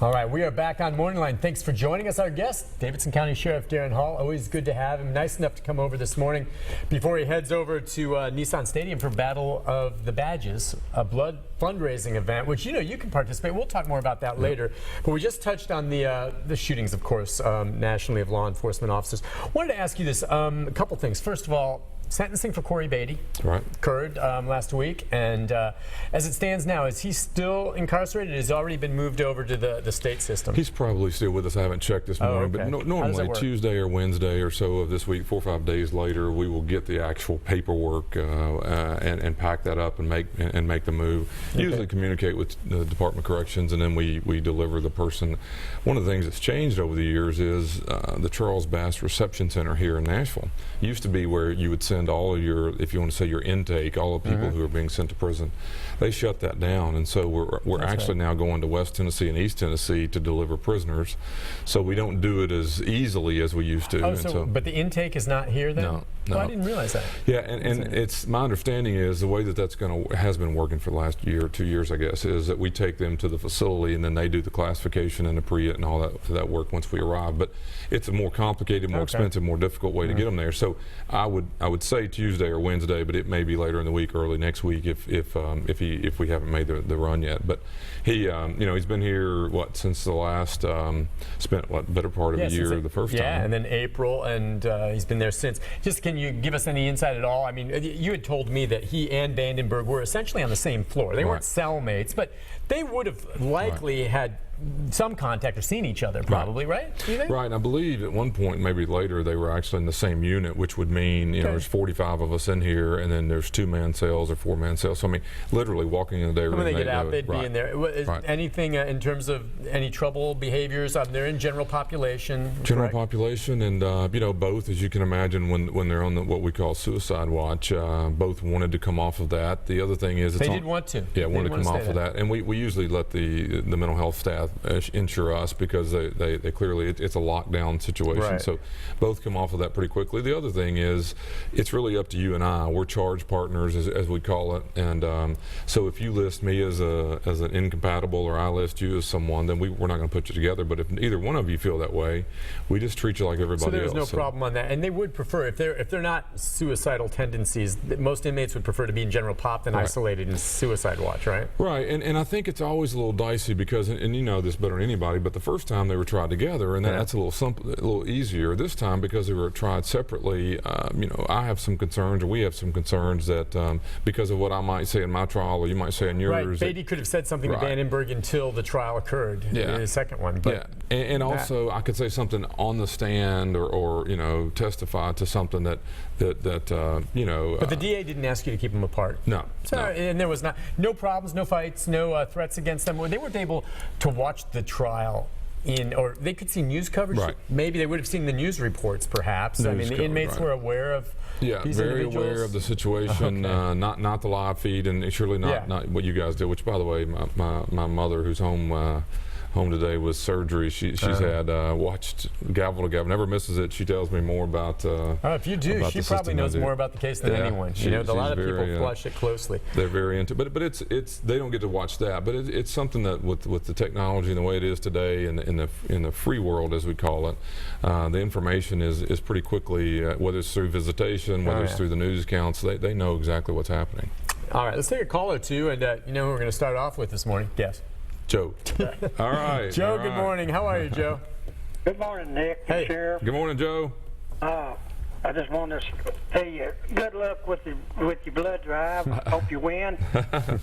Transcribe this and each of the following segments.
All right, we are back on Morning Line. Thanks for joining us. Our guest, Davidson County Sheriff Darren Hall. Always good to have him. Nice enough to come over this morning before he heads over to Nissan Stadium for Battle of the Badges, a blood fundraising event, which you can participate. We'll talk more about that later. But we just touched on the shootings, of course, nationally of law enforcement officers. Wanted to ask you this, a couple things. First of all, sentencing for Corey Beatty occurred last week, and as it stands now, is he still incarcerated? Has he already been moved over to the state system? He's probably still with us. I haven't checked this morning, okay. But normally Tuesday or Wednesday or so of this week, 4 or 5 days later, we will get the actual paperwork and pack that up and make the move. Okay. Usually communicate with the Department of Corrections, and then we deliver the person. One of the things that's changed over the years is the Charles Bass Reception Center here in Nashville. It used to be where you would send all of your, if you want to say your intake, all the people who are being sent to prison. They shut that down, and so we're actually now going to West Tennessee and East Tennessee to deliver prisoners. So we don't do it as easily as we used to. Oh, but the intake is not here then? No. Oh, I didn't realize that. Yeah, and it's my understanding is the way that's has been working for the last year or 2 years, I guess, is that we take them to the facility and then they do the classification and the pre-it and all that work once we arrive. But it's a more complicated, more expensive, more difficult way to get them there. So I would say Tuesday or Wednesday, but it may be later in the week, early next week if we haven't made the run yet. But he he's been here since the last spent better part of the year the first time. Yeah, and then April, and he's been there since. Just can you give us any insight at all? I mean, you had told me that he and Vandenberg were essentially on the same floor. They weren't cellmates, but they would have likely had some contact or seen each other, probably, right? Do you think? Right, and I believe at one point, maybe later, they were actually in the same unit, which would mean there's 45 of us in here, and then there's 2-man cells or 4-man cells. So I mean, literally walking in the day room. When they get out, they'd be in there. Is anything in terms of any trouble behaviors? They're in general population. General population, and both, as you can imagine, when they're on what we call suicide watch, both wanted to come off of that. The other thing is they did want to. Yeah, wanted to come off of that, and we usually let the mental health staff insure us because they clearly it's a lockdown situation. So both come off of that pretty quickly. The other thing is it's really up to you and I. We're charge partners as we call it, and so if you list me as an incompatible or I list you as someone, then we're not going to put you together. But if either one of you feel that way, we just treat you like everybody else. So there's no problem on that, and they would prefer if they're not suicidal tendencies. Most inmates would prefer to be in general pop than isolated in suicide watch, right? Right, and I think it's always a little dicey because, and you know this better than anybody, but the first time they were tried together, and that's a little easier. This time, because they were tried separately, I have some concerns, or we have some concerns that because of what I might say in my trial, or you might say in yours. Right, Beatty could have said something to Vandenberg until the trial occurred in the second one. But and also I could say something on the stand or testify to something that. But the DA didn't ask you to keep them apart. No. So, and there was no problems, no fights, no threats against them. They weren't able to watch the trial or they could see news coverage. Right. Maybe they would have seen the news reports, perhaps. The inmates were aware of these very individuals. Aware of the situation. Not the live feed, and surely not what you guys did. Which, by the way, my mother, who's home today with surgery, she's had watched gavel to gavel, never misses it. She tells me more about if you do, she probably knows more about the case than anyone. A lot of people watch it closely. They're very into it, but it's they don't get to watch that, but it's something that with the technology and the way it is today in the free world, as we call it, the information is pretty quickly, whether it's through visitation, whether it's through the news accounts, they know exactly what's happening. All right, let's take a call or two, and who we're going to start off with this morning. Yes. Joe. All right. Joe, good morning. How are you, Joe? Good morning, Nick. Hey. Sheriff. Good morning, Joe. I just want to tell you good luck with your blood drive. Hope you win.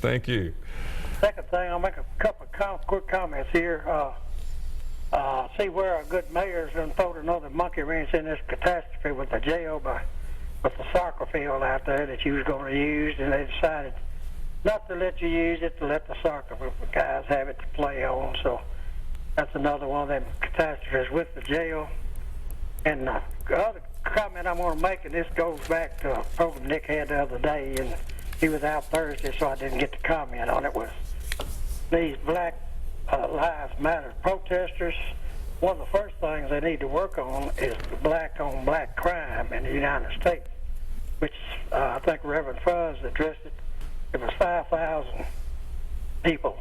Thank you. Second thing, I'll make a couple of quick comments here. See where a good mayor's done thrown another monkey wrench in this catastrophe with the jail with the soccer field out there that you was going to use, and they decided not to let you use it, to let the soccer guys have it to play on. So that's another one of them catastrophes with the jail. And the other comment I want to make, and this goes back to a program Nick had the other day, and he was out Thursday, so I didn't get to comment on it, was these Black Lives Matter protesters. One of the first things they need to work on is the black-on-black crime in the United States, which I think Reverend Fuzz addressed it. It was 5,000 people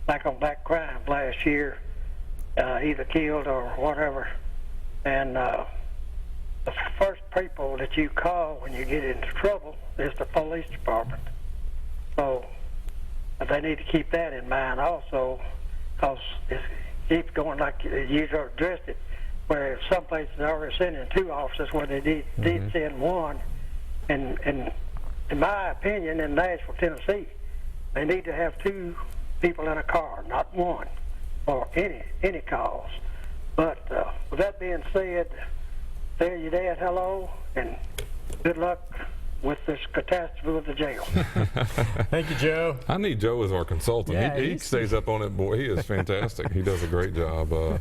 black-on-black crime last year, either killed or whatever. And the first people that you call when you get into trouble is the police department. So they need to keep that in mind also, because it keeps going like you addressed it, where some places are already sending 2 officers where they did send 1. And in my opinion, in Nashville, Tennessee, they need to have 2 people in a car, not 1, for any cause. But with that being said, there you dad, hello, and good luck with this catastrophe with the jail. Thank you, Joe. I need Joe as our consultant. Yeah, he stays up on it, boy. He is fantastic. He does a great job.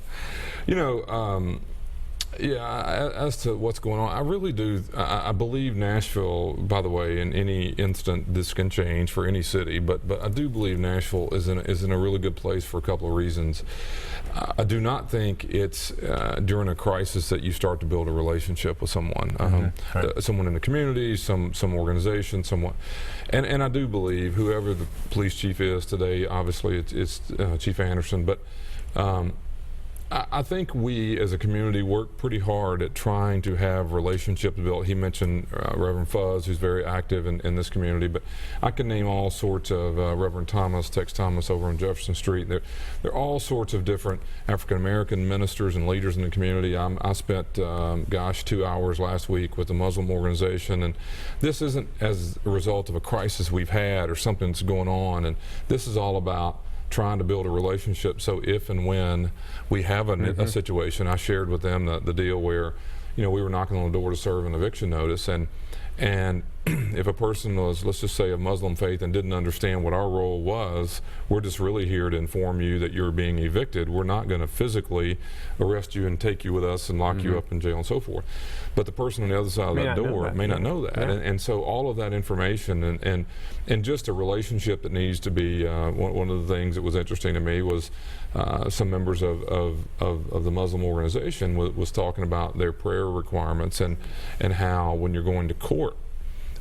Yeah, as to what's going on, I really do. I believe Nashville, by the way, in any instant this can change for any city, but I do believe Nashville is in a really good place for a couple of reasons. I do not think it's during a crisis that you start to build a relationship with someone, someone in the community, some organization, someone, and I do believe whoever the police chief is today, obviously it's Chief Anderson, but. I think we as a community work pretty hard at trying to have relationships built. He mentioned Reverend Fuzz, who's very active in this community, but I can name all sorts of Reverend Thomas, Tex Thomas over on Jefferson Street. There are all sorts of different African American ministers and leaders in the community. I spent, 2 hours last week with a Muslim organization, and this isn't as a result of a crisis we've had or something that's going on, and this is all about trying to build a relationship, so if and when we have a situation, I shared with them the deal where, we were knocking on the door to serve an eviction notice, and if a person was, let's just say, of Muslim faith and didn't understand what our role was, we're just really here to inform you that you're being evicted. We're not going to physically arrest you and take you with us and lock you up in jail and so forth. But the person on the other side of that door may not know that. And so all of that information and just a relationship that needs to be, one of the things that was interesting to me was some members of the Muslim organization was talking about their prayer requirements and how when you're going to court,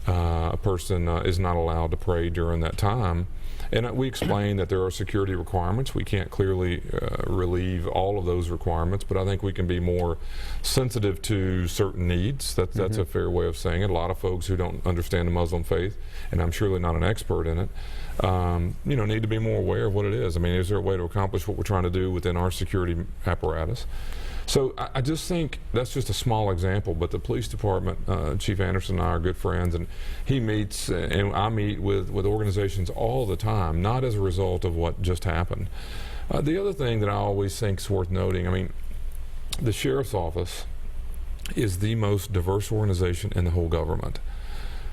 a person is not allowed to pray during that time. And we explained that there are security requirements. We can't clearly relieve all of those requirements, but I think we can be more sensitive to certain needs. That's a fair way of saying it. A lot of folks who don't understand the Muslim faith, and I'm surely not an expert in it, need to be more aware of what it is. I mean, is there a way to accomplish what we're trying to do within our security apparatus? So I just think that's just a small example, but the police department, Chief Anderson and I are good friends, and he meets, and I meet with organizations all the time, not as a result of what just happened. The other thing that I always think is worth noting, I mean, the Sheriff's Office is the most diverse organization in the whole government.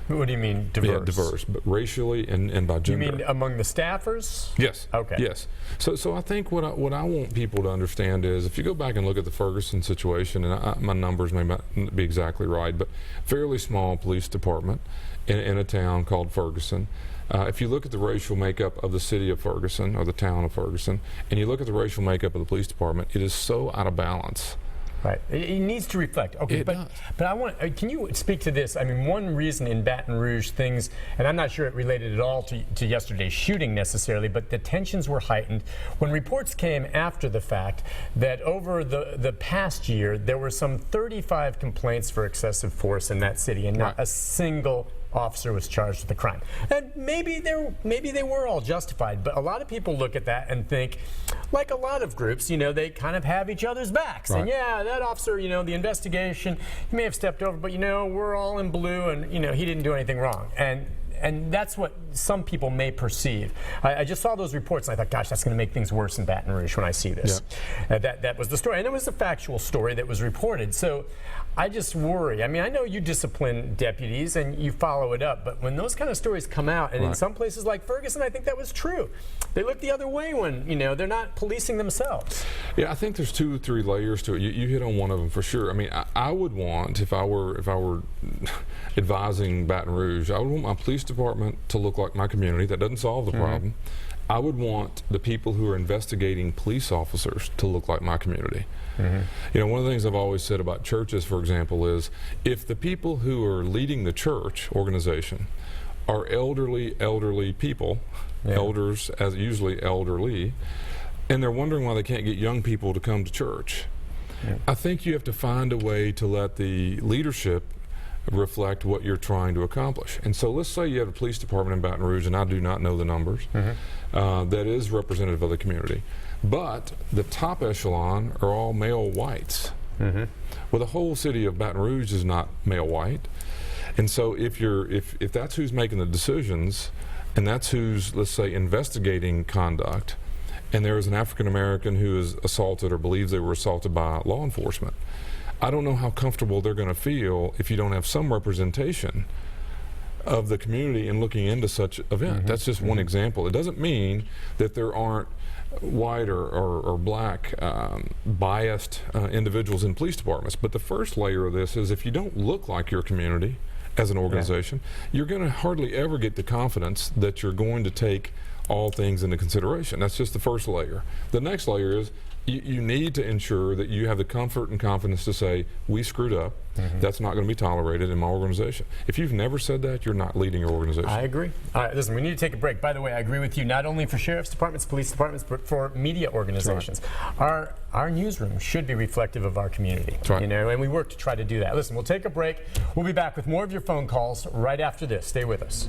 What do you mean diverse? Yeah, diverse, but racially and by gender. You mean among the staffers? Yes. Okay. Yes. So I think what I want people to understand is, if you go back and look at the Ferguson situation, and my numbers may not be exactly right, but fairly small police department in a town called Ferguson. If you look at the racial makeup of the city of Ferguson or the town of Ferguson, and you look at the racial makeup of the police department, it is so out of balance. Right. It needs to reflect. Okay, but I want. Can you speak to this? I mean, one reason in Baton Rouge things, and I'm not sure it related at all to yesterday's shooting necessarily, but the tensions were heightened when reports came after the fact that over the past year there were some 35 complaints for excessive force in that city, and not a single officer was charged with a crime. And maybe they were all justified, but a lot of people look at that and think, like a lot of groups, they kind of have each other's backs. And yeah, that officer, the investigation, he may have stepped over, but we're all in blue, and he didn't do anything wrong. And that's what some people may perceive. I just saw those reports and I thought, gosh, that's going to make things worse in Baton Rouge when I see this. Yeah. That was the story. And it was a factual story that was reported. So I just worry. I mean, I know you discipline deputies and you follow it up, but when those kind of stories come out, and in some places like Ferguson, I think that was true. They look the other way when, they're not policing themselves. Yeah, I think there's 2 or 3 layers to it. You hit on one of them for sure. I mean, I would want, if I were advising Baton Rouge, I would want my police department to look like my community. That doesn't solve the problem. I would want the people who are investigating police officers to look like my community. One of the things I've always said about churches, for example, is if the people who are leading the church organization are elderly people, elders as usually elderly, and they're wondering why they can't get young people to come to church. Yeah. I think you have to find a way to let the leadership reflect what you're trying to accomplish. And so let's say you have a police department in Baton Rouge, and I do not know the numbers, that is representative of the community. But the top echelon are all male whites. Well, the whole city of Baton Rouge is not male white. And so if that's who's making the decisions, and that's who's, let's say, investigating conduct, and there is an African American who is assaulted or believes they were assaulted by law enforcement, I don't know how comfortable they're going to feel if you don't have some representation of the community in looking into such event. That's just one example. It doesn't mean that there aren't white or black biased individuals in police departments. But the first layer of this is if you don't look like your community as an organization, you're going to hardly ever get the confidence that you're going to take all things into consideration. That's just the first layer. The next layer is you need to ensure that you have the comfort and confidence to say, we screwed up. That's not going to be tolerated in my organization. If you've never said that, you're not leading your organization. I agree. All right, listen, we need to take a break. By the way, I agree with you, not only for sheriff's departments, police departments, but for media organizations. Right. Our newsroom should be reflective of our community. Right. You know, and we work to try to do that. Listen, we'll take a break. We'll be back with more of your phone calls right after this. Stay with us.